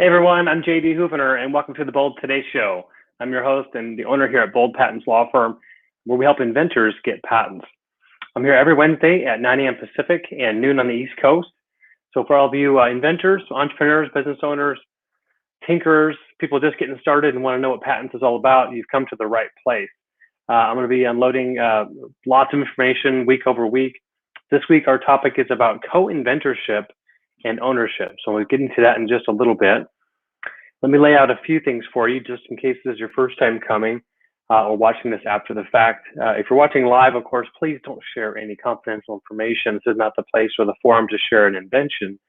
Hey everyone, I'm JD Houvener, and welcome to the Bold Today Show. I'm your host and the owner here at Bold Patents Law Firm, where we help inventors get patents. I'm here every Wednesday at 9 a.m. Pacific and noon on the East Coast. So for all of you inventors, entrepreneurs, business owners, tinkerers, people just getting started and want to know what patents is all about, you've come to the right place. I'm going to be unloading lots of information week over week. This week, our topic is about co-inventorship and ownership. So we'll get into that in just a little bit. Let me lay out a few things for you, just in case this is your first time coming or watching this after the fact. If you're watching live, of course, please don't share any confidential information. This is not the place or the forum to share an invention.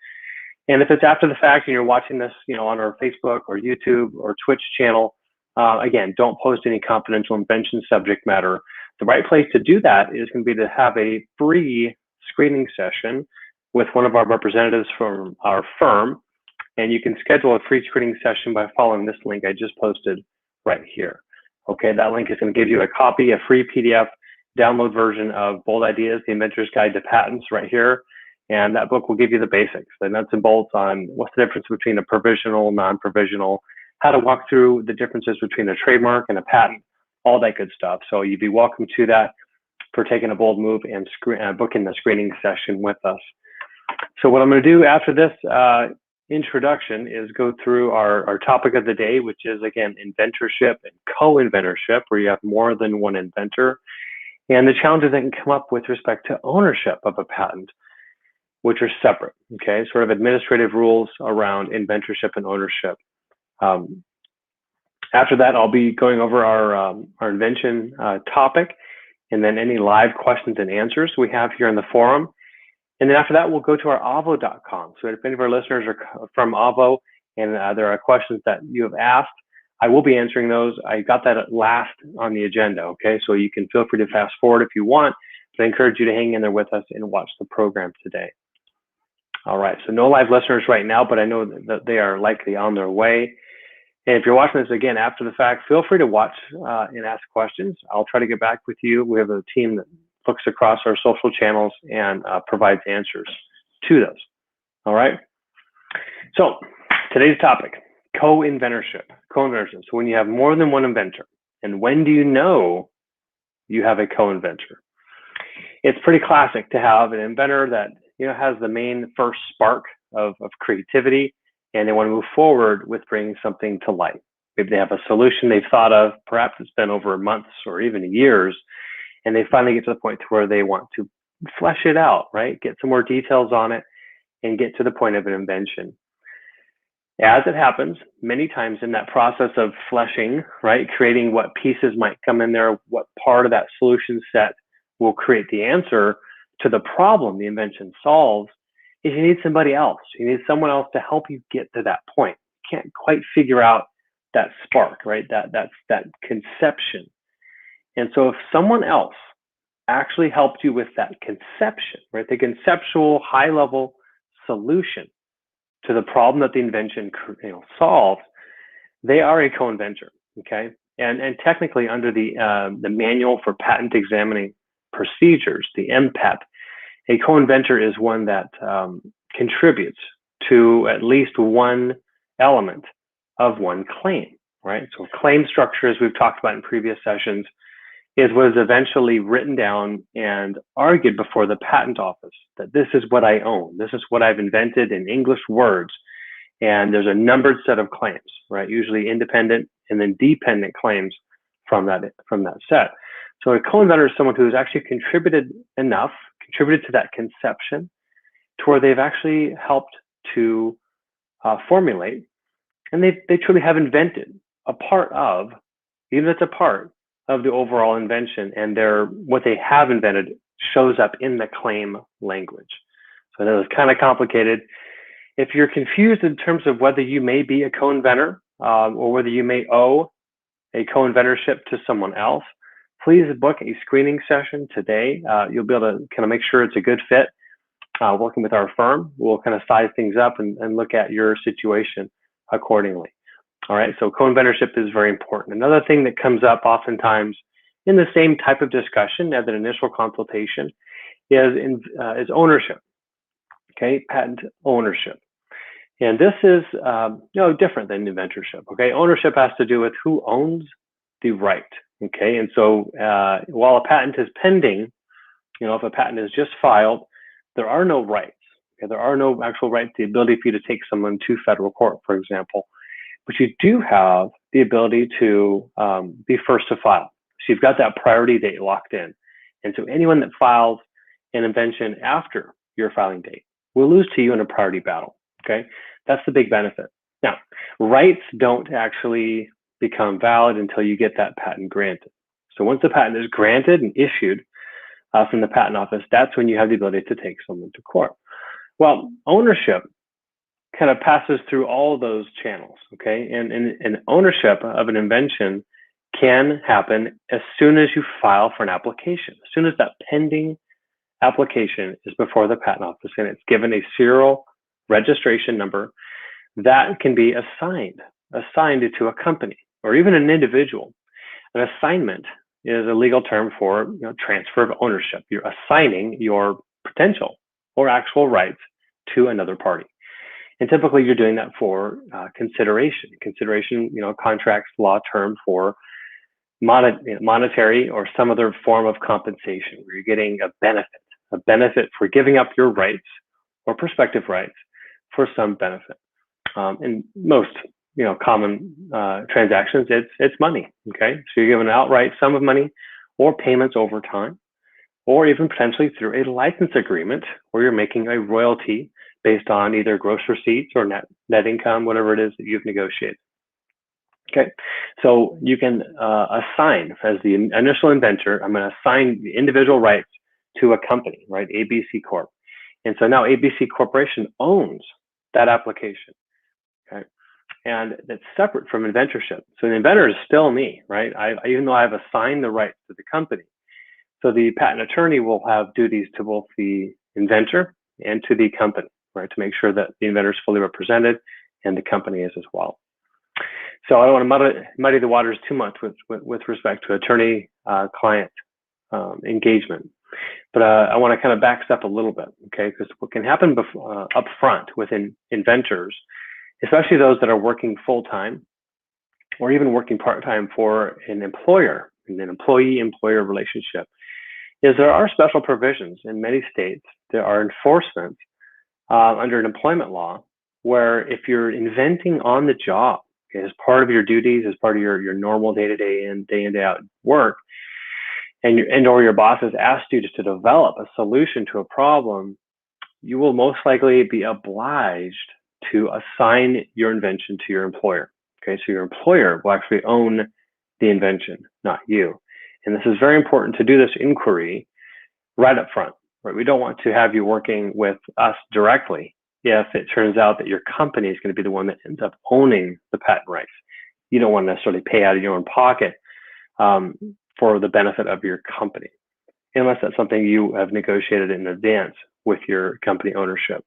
And if it's after the fact and you're watching this, on our Facebook or YouTube or Twitch channel, again, don't post any confidential invention subject matter. The right place to do that is going to be to have a free screening session with one of our representatives from our firm. And you can schedule a free screening session by following this link I just posted right here. Okay, that link is going to give you a copy, a free PDF download version of Bold Ideas, the Inventor's Guide to Patents right here. And that book will give you the basics, the nuts and bolts on what's the difference between a provisional, non-provisional, how to walk through the differences between a trademark and a patent, all that good stuff. So you'd be welcome to that for taking a bold move and booking the screening session with us. So what I'm going to do after this introduction is go through our topic of the day, which is, again, inventorship and co-inventorship, where you have more than one inventor, and the challenges that can come up with respect to ownership of a patent, which are separate, okay? Sort of administrative rules around inventorship and ownership. After that, I'll be going over our invention topic, and then any live questions and answers we have here in the forum. And then after that, we'll go to our avo.com. So if any of our listeners are from Avo and there are questions that you have asked, I will be answering those. I got that last on the agenda, okay? So you can feel free to fast forward if you want, but I encourage you to hang in there with us and watch the program today. All right, so no live listeners right now, but I know that they are likely on their way. And if you're watching this again after the fact, feel free to watch and ask questions. I'll try to get back with you. We have a team that looks across our social channels and provides answers to those. All right. So today's topic, co-inventorship. Co-inventorship. So when you have more than one inventor, and when do you know you have a co-inventor? It's pretty classic to have an inventor that has the main first spark of creativity, and they want to move forward with bringing something to light. Maybe they have a solution they've thought of, perhaps it's been over months or even years, and they finally get to the point to where they want to flesh it out, right? Get some more details on it and get to the point of an invention. As it happens, many times in that process of fleshing, right, creating what pieces might come in there, what part of that solution set will create the answer to the problem the invention solves, is you need somebody else. You need someone else to help you get to that point. You can't quite figure out that spark, right? That conception. And so if someone else actually helped you with that conception, right, the conceptual high-level solution to the problem that the invention solves, they are a co-inventor, okay? And technically under the Manual for Patent Examining Procedures, the MPEP, a co-inventor is one that contributes to at least one element of one claim, right? So claim structure, as we've talked about in previous sessions, is what is eventually written down and argued before the patent office, that this is what I own, this is what I've invented in English words, and there's a numbered set of claims, right? Usually independent and then dependent claims from that set. So a co-inventor is someone who's actually contributed to that conception to where they've actually helped to formulate, and they truly have invented a part of, even if it's a part of the overall invention, and what they have invented shows up in the claim language. So I know it's kind of complicated. If you're confused in terms of whether you may be a co-inventor or whether you may owe a co-inventorship to someone else, please book a screening session today. You'll be able to kind of make sure it's a good fit. Working with our firm, we'll kind of size things up and look at your situation accordingly. All right, so co-inventorship is very important. Another thing that comes up oftentimes in the same type of discussion as an initial consultation is ownership, okay, patent ownership. And this is different than inventorship. Okay, ownership has to do with who owns the right. Okay, and so while a patent is pending, if a patent is just filed, there are no rights. Okay? There are no actual rights, the ability for you to take someone to federal court, for example. But you do have the ability to be first to file. So you've got that priority date locked in. And so anyone that files an invention after your filing date will lose to you in a priority battle. Okay, that's the big benefit. Now, rights don't actually become valid until you get that patent granted. So once the patent is granted and issued from the patent office, that's when you have the ability to take someone to court. Well, ownership kind of passes through all those channels, okay? And ownership of an invention can happen as soon as you file for an application. As soon as that pending application is before the patent office and it's given a serial registration number, that can be assigned to a company or even an individual. An assignment is a legal term for transfer of ownership. You're assigning your potential or actual rights to another party. And typically you're doing that for consideration. Consideration, contracts law term for monetary or some other form of compensation where you're getting a benefit for giving up your rights or prospective rights for some benefit. In most common transactions, it's money. Okay, so you're given an outright sum of money or payments over time, or even potentially through a license agreement where you're making a royalty based on either gross receipts or net income, whatever it is that you've negotiated. Okay, so you can assign, as the initial inventor, I'm going to assign the individual rights to a company, right? ABC Corp. And so now ABC Corporation owns that application. Okay, and that's separate from inventorship. So the inventor is still me, right? Even though I've assigned the rights to the company. So the patent attorney will have duties to both the inventor and to the company, right? To make sure that the inventor is fully represented and the company is as well. So I don't want to muddy the waters too much with respect to attorney-client engagement. But I want to kind of back step a little bit, okay? Because what can happen up front within inventors, especially those that are working full-time or even working part-time for an employer, in an employee-employer relationship, is there are special provisions in many states. There are enforcements under an employment law where if you're inventing on the job, okay, as part of your duties, as part of your normal day-to-day and day in, day out work, and or your boss has asked you just to develop a solution to a problem, you will most likely be obliged to assign your invention to your employer. Okay, so your employer will actually own the invention, not you. And this is very important to do this inquiry right up front. Right? We don't want to have you working with us directly if it turns out that your company is going to be the one that ends up owning the patent rights. You don't want to necessarily pay out of your own pocket for the benefit of your company, unless that's something you have negotiated in advance with your company ownership.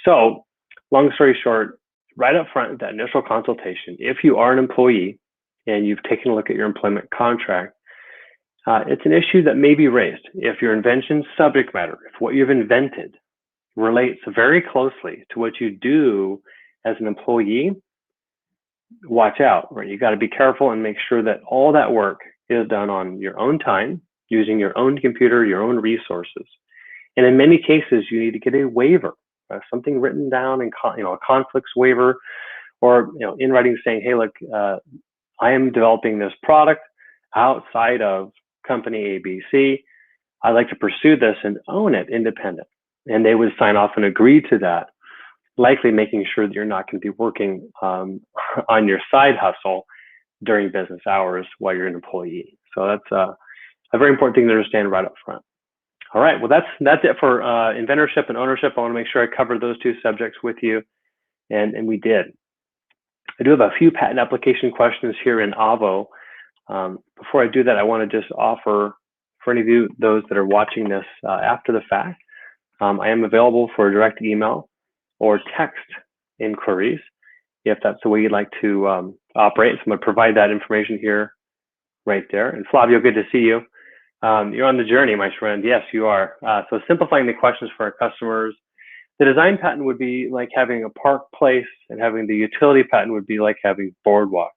So, long story short, right up front, that initial consultation, if you are an employee and you've taken a look at your employment contract, it's an issue that may be raised. If your invention subject matter, if what you've invented relates very closely to what you do as an employee, watch out, right? You got to be careful and make sure that all that work is done on your own time, using your own computer, your own resources. And in many cases, you need to get a waiver, something written down in a conflicts waiver, or in writing saying, hey, look, I am developing this product outside of company ABC. I'd like to pursue this and own it independent. And they would sign off and agree to that, likely making sure that you're not going to be working on your side hustle during business hours while you're an employee. So that's a very important thing to understand right up front. All right, well, that's it for inventorship and ownership. I want to make sure I covered those two subjects with you, and we did. I do have a few patent application questions here in Avo. Before I do that, I want to just offer, for any of you, those that are watching this after the fact, I am available for direct email or text inquiries, if that's the way you'd like to operate. So I'm going to provide that information here, right there. And Flavio, good to see you. You're on the journey, my friend. Yes, you are. So simplifying the questions for our customers. The design patent would be like having a park place, and having the utility patent would be like having boardwalk.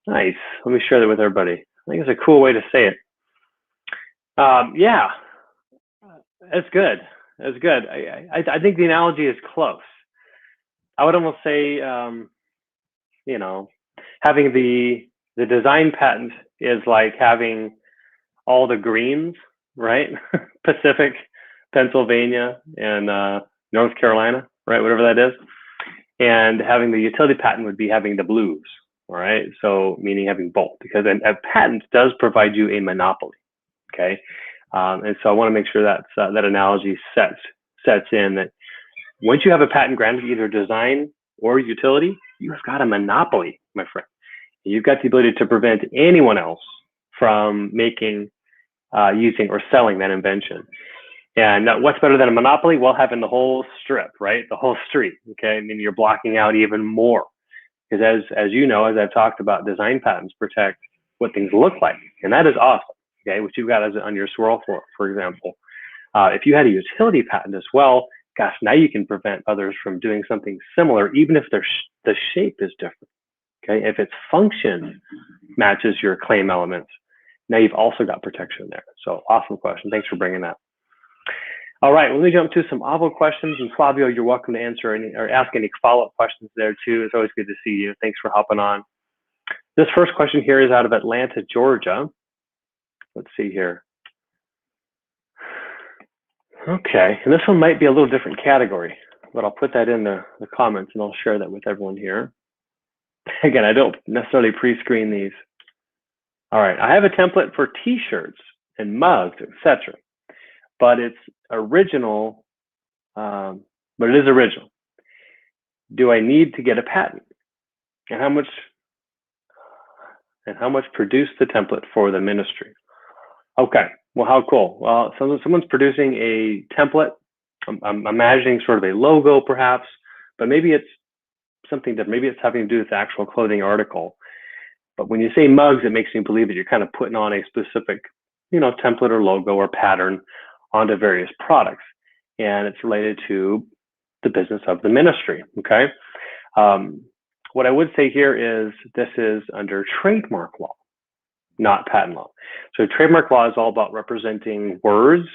Nice. Let me share that with everybody. I think it's a cool way to say it. Yeah, that's good. That's good. I think the analogy is close. I would almost say, you know, having the design patent is like having all the greens, right? Pacific, Pennsylvania, and North Carolina, right? Whatever that is. And having the utility patent would be having the blues, all right? So meaning having both, because a patent does provide you a monopoly, okay? And so I want to make sure that that analogy sets in that once you have a patent granted, either design or utility, you have got a monopoly, my friend. You've got the ability to prevent anyone else from making, using, or selling that invention. And what's better than a monopoly? Well, having the whole strip, right? The whole street, okay? I mean, you're blocking out even more. Because as you know, as I've talked about, design patents protect what things look like. And that is awesome, okay? Which you've got as on your swirl for example. If you had a utility patent as well, gosh, now you can prevent others from doing something similar, even if the shape is different, okay? If its function matches your claim elements, now you've also got protection there. So awesome question. Thanks for bringing that. All right, let me jump to some Avo questions. And Flavio, you're welcome to answer any or ask any follow-up questions there too. It's always good to see you. Thanks for hopping on. This first question here is out of Atlanta, Georgia. Let's see here. Okay, and this one might be a little different category, but I'll put that in the comments and I'll share that with everyone here. Again, I don't necessarily pre-screen these. All right, I have a template for t-shirts and mugs, etc. But it's original, but it is original. Do I need to get a patent? And how much produce the template for the ministry? Okay, well, how cool. Well, someone's producing a template. I'm imagining sort of a logo perhaps, but maybe it's something that maybe it's having to do with the actual clothing article. But when you say mugs, it makes me believe that you're kind of putting on a specific, template or logo or pattern onto various products, and it's related to the business of the ministry, okay? What I would say here is this is under trademark law, not patent law. So trademark law is all about representing words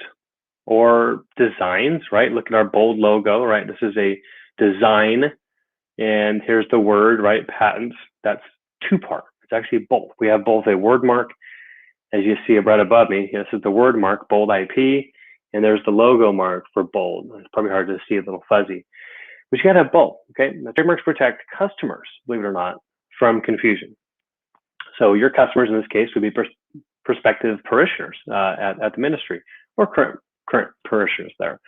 or designs, right? Look at our bold logo, right? This is a design, and here's the word, right? Patents. That's two-part. It's actually both. We have both a word mark, as you see right above me. This is the word mark, bold IP, and there's the logo mark for bold. It's probably hard to see, a little fuzzy. But you gotta have both, okay? The trademarks protect customers, believe it or not, from confusion. So your customers in this case would be prospective parishioners at the ministry, or current parishioners there.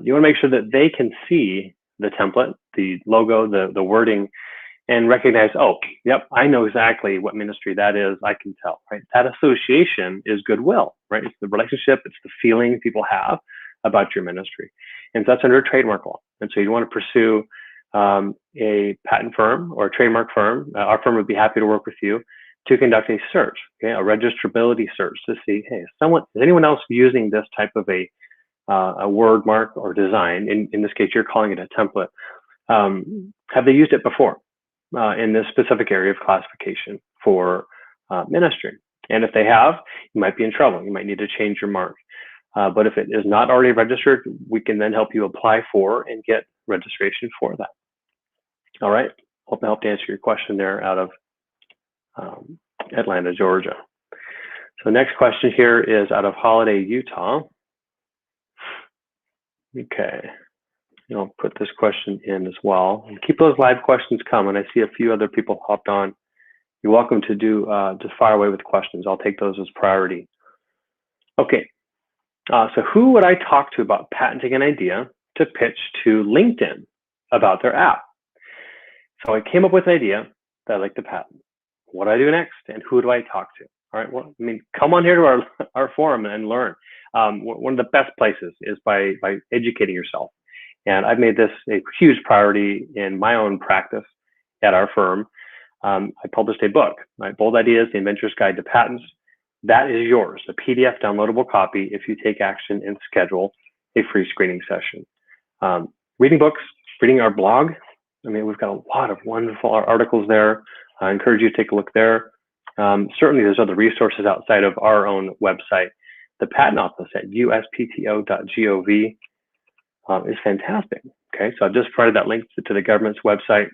You wanna make sure that they can see the template, the logo, the wording, and recognize, oh, yep, I know exactly what ministry that is. I can tell, right? That association is goodwill, right? It's the relationship, it's the feeling people have about your ministry. And so that's under trademark law. And so you want to pursue a patent firm or a trademark firm. Our firm would be happy to work with you to conduct a search, okay, a registrability search to see, hey, is anyone else using this type of a word mark or design? In this case, you're calling it a template. Have they used it before in this specific area of classification for ministry? And if they have, you might be in trouble. You might need to change your mark. But if it is not already registered, we can then help you apply for and get registration for that. All right. Hope I helped answer your question there out of Atlanta, Georgia. So next question here is out of Holiday, Utah. Okay. I'll put this question in as well. And keep those live questions coming. I see a few other people hopped on. You're welcome to just fire away with questions. I'll take those as priority. Okay. So who would I talk to about patenting an idea to pitch to LinkedIn about their app? So I came up with an idea that I'd like to patent. What do I do next, and who do I talk to? All right, well, I mean, come on here to our forum and learn. One of the best places is by educating yourself. And I've made this a huge priority in my own practice at our firm. I published a book, right? Bold Ideas, The Inventor's Guide to Patents. That is yours, a PDF downloadable copy if you take action and schedule a free screening session. Reading books, reading our blog. I mean, we've got a lot of wonderful articles there. I encourage you to take a look there. Certainly, there's other resources outside of our own website. The Patent Office at uspto.gov is fantastic. Okay, so I've just provided that link to the government's website.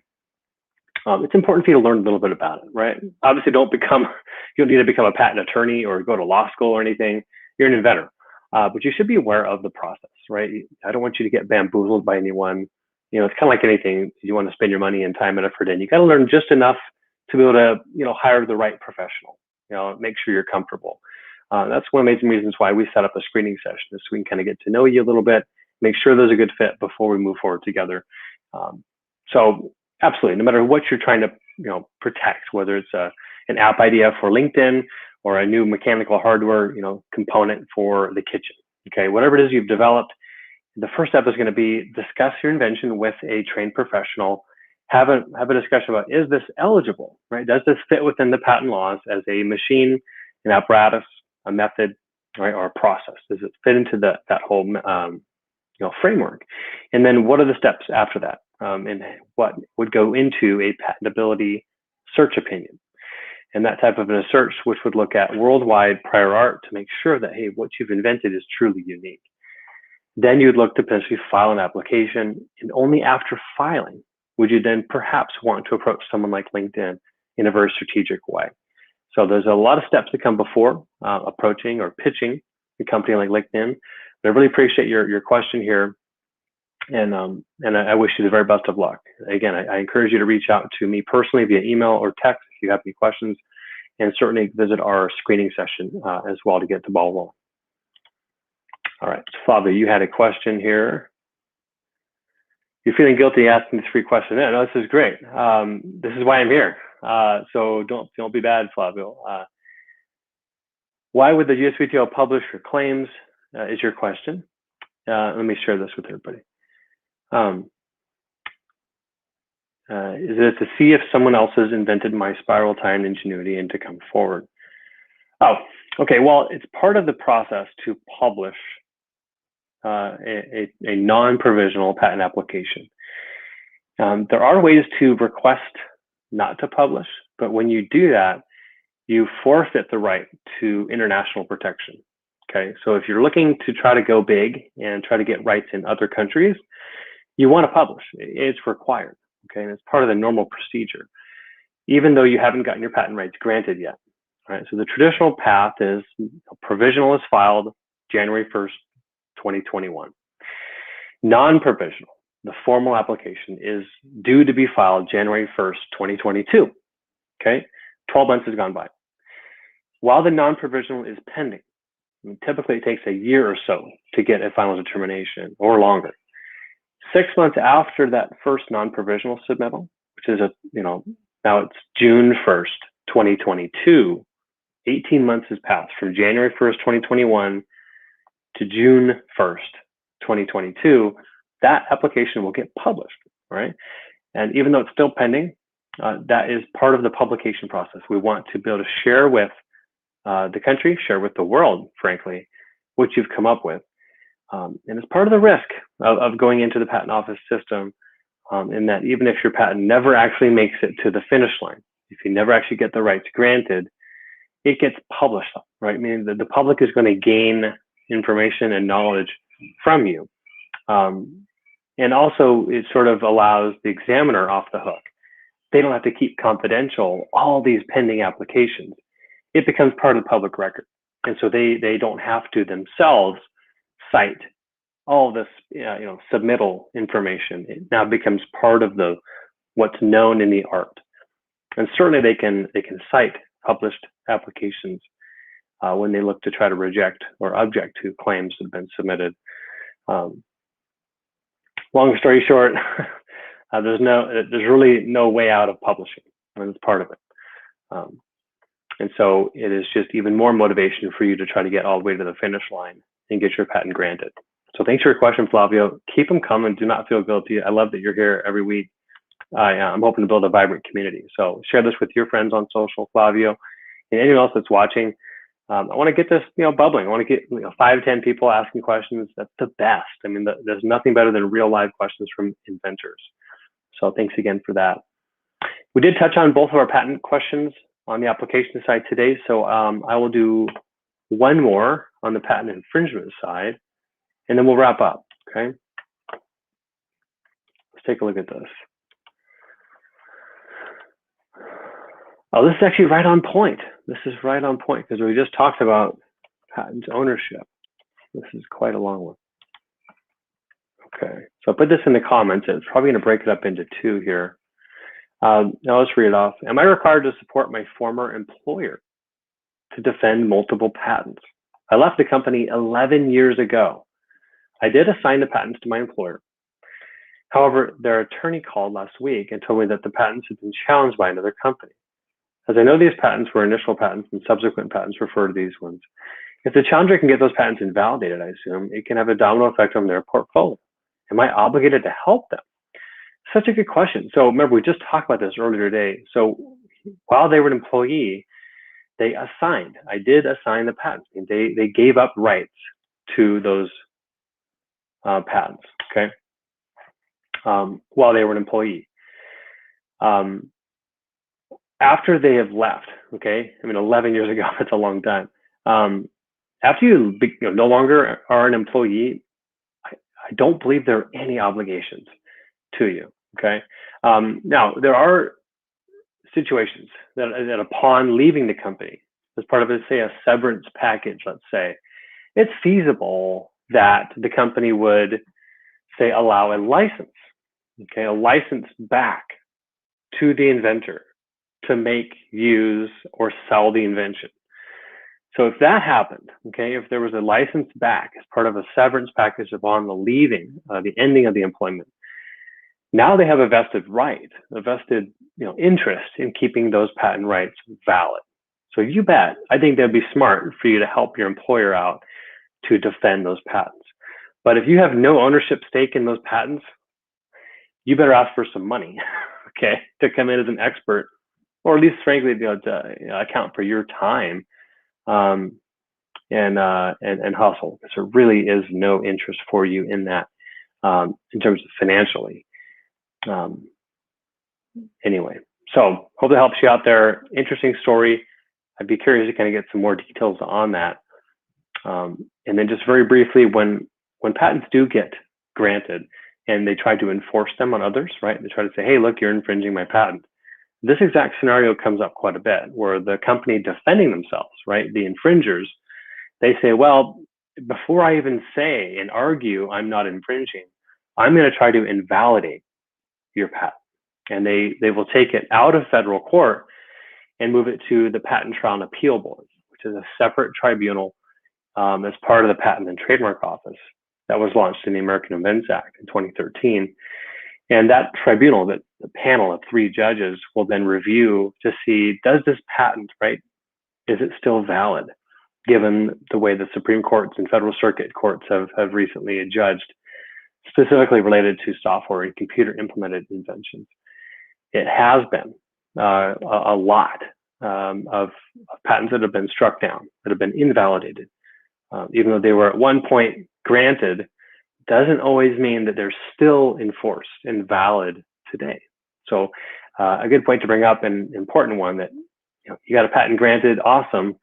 It's important for you to learn a little bit about it, right? Obviously, you don't need to become a patent attorney or go to law school or anything. You're an inventor, but you should be aware of the process, right? I don't want you to get bamboozled by anyone. You know, it's kind of like anything. You want to spend your money and time and effort in. You got to learn just enough to be able to, hire the right professional. Make sure you're comfortable. That's one of the amazing reasons why we set up a screening session, is so we can kind of get to know you a little bit, make sure there's a good fit before we move forward together. So absolutely, no matter what you're trying to, protect, whether it's an app idea for LinkedIn or a new mechanical hardware, component for the kitchen. Okay, whatever it is you've developed, the first step is going to be discuss your invention with a trained professional. Have a discussion about, is this eligible, right? Does this fit within the patent laws as a machine, an apparatus, a method, right, or a process? Does it fit into that whole framework? And then what are the steps after that? And what would go into a patentability search opinion? And that type of a search, which would look at worldwide prior art to make sure that, hey, what you've invented is truly unique. Then you'd look to potentially file an application, and only after filing would you then perhaps want to approach someone like LinkedIn in a very strategic way. So there's a lot of steps that come before approaching or pitching a company like LinkedIn. But I really appreciate your question here, and I wish you the very best of luck. Again, I encourage you to reach out to me personally via email or text if you have any questions, and certainly visit our screening session as well to get the ball rolling. All right, Flavia, you had a question here. You're feeling guilty asking this free question. No, this is great. This is why I'm here. So don't be bad, Flavio. Why would the USPTO publish your claims? Is your question. Let me share this with everybody. Is it to see if someone else has invented my spiral time ingenuity and to come forward? Oh, okay. Well, it's part of the process to publish a non-provisional patent application. There are ways to request not to publish, but when you do that, you forfeit the right to international protection. Okay, so if you're looking to try to go big and try to get rights in other countries, you want to publish. It's required. Okay, and it's part of the normal procedure, even though you haven't gotten your patent rights granted yet. All right, so the traditional path is provisional is filed January 1st, 2021. Non-provisional, the formal application, is due to be filed January 1st, 2022. Okay, 12 months has gone by. While the non-provisional is pending, I mean, typically it takes a year or so to get a final determination, or longer. 6 months after that first non-provisional submittal, which is now it's June 1st, 2022, 18 months has passed from January 1st, 2021 to June 1st, 2022, that application will get published, right? And even though it's still pending, that is part of the publication process. We want to be able to share with the country, share with the world, frankly, what you've come up with. And it's part of the risk of going into the patent office system, in that even if your patent never actually makes it to the finish line, if you never actually get the rights granted, it gets published, right? Meaning that the public is going to gain information and knowledge from you. And also it sort of allows the examiner off the hook. They don't have to keep confidential all these pending applications. It becomes part of the public record. And so they don't have to themselves cite all this, submittal information. It now becomes part of what's known in the art. And certainly they can cite published applications when they look to try to reject or object to claims that have been submitted. Long story short, there's really no way out of publishing, and it's part of it. And so it is just even more motivation for you to try to get all the way to the finish line and get your patent granted. So thanks for your question, Flavio. Keep them coming. Do not feel guilty. I love that you're here every week. I'm hoping to build a vibrant community. So share this with your friends on social, Flavio, and anyone else that's watching. I want to get this, bubbling. I want to get 5, 10 people asking questions. That's the best. I mean, there's nothing better than real live questions from inventors. So thanks again for that. We did touch on both of our patent questions on the application side today. So I will do one more on the patent infringement side, and then we'll wrap up. Okay. Let's take a look at this. Oh, this is actually right on point. This is right on point because we just talked about patent ownership. This is quite a long one. Okay, so I put this in the comments. It's probably going to break it up into 2 here. Now let's read it off. Am I required to support my former employer to defend multiple patents? I left the company 11 years ago. I did assign the patents to my employer. However, their attorney called last week and told me that the patents had been challenged by another company. As I know these patents were initial patents and subsequent patents refer to these ones. If the challenger can get those patents invalidated, I assume, it can have a domino effect on their portfolio. Am I obligated to help them? Such a good question. So remember, we just talked about this earlier today. So while they were an employee, they assigned. I did assign the patents. They gave up rights to those patents, okay, while they were an employee. After they have left, okay, I mean, 11 years ago, that's a long time. After you no longer are an employee, I don't believe there are any obligations to you, okay? Now, there are situations that upon leaving the company, as part of, say, a severance package, let's say, it's feasible that the company would, say, allow a license, okay, a license back to the inventor to make, use, or sell the invention. So if that happened, okay, if there was a license back as part of a severance package upon the leaving, the ending of the employment, now they have a vested right, a vested interest in keeping those patent rights valid. So you bet, I think that'd be smart for you to help your employer out to defend those patents. But if you have no ownership stake in those patents, you better ask for some money, okay, to come in as an expert, or at least frankly be able to account for your time and hustle, because there really is no interest for you in that in terms of financially. Anyway, so hope that helps you out there. Interesting story. I'd be curious to kind of get some more details on that. And then just very briefly, when patents do get granted and they try to enforce them on others, right? They try to say, hey, look, you're infringing my patent. This exact scenario comes up quite a bit, where the company defending themselves, right, the infringers, they say, well, before I even say and argue I'm not infringing, I'm going to try to invalidate your patent. And they will take it out of federal court and move it to the Patent Trial and Appeal Board, which is a separate tribunal as part of the Patent and Trademark Office that was launched in the American Invents Act in 2013. And that tribunal, the panel of 3 judges, will then review to see, does this patent, right, is it still valid, given the way the Supreme Courts and Federal Circuit courts have recently adjudged, specifically related to software and computer implemented inventions. It has been a lot of patents that have been struck down, that have been invalidated. Even though they were at one point granted, doesn't always mean that they're still enforced and valid today. So a good point to bring up, an important one, that you got a patent granted, awesome,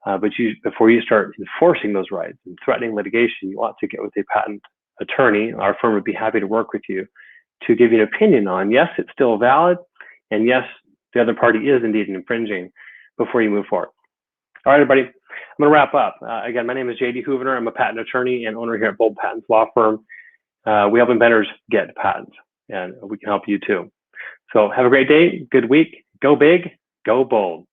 but before you start enforcing those rights and threatening litigation, you ought to get with a patent attorney. Our firm would be happy to work with you to give you an opinion on, yes, it's still valid, and yes, the other party is indeed infringing, before you move forward. All right, everybody, I'm going to wrap up. Again, my name is JD Houvener. I'm a patent attorney and owner here at Bold Patents Law Firm. We help inventors get patents, and we can help you too. So have a great day, good week, go big, go bold.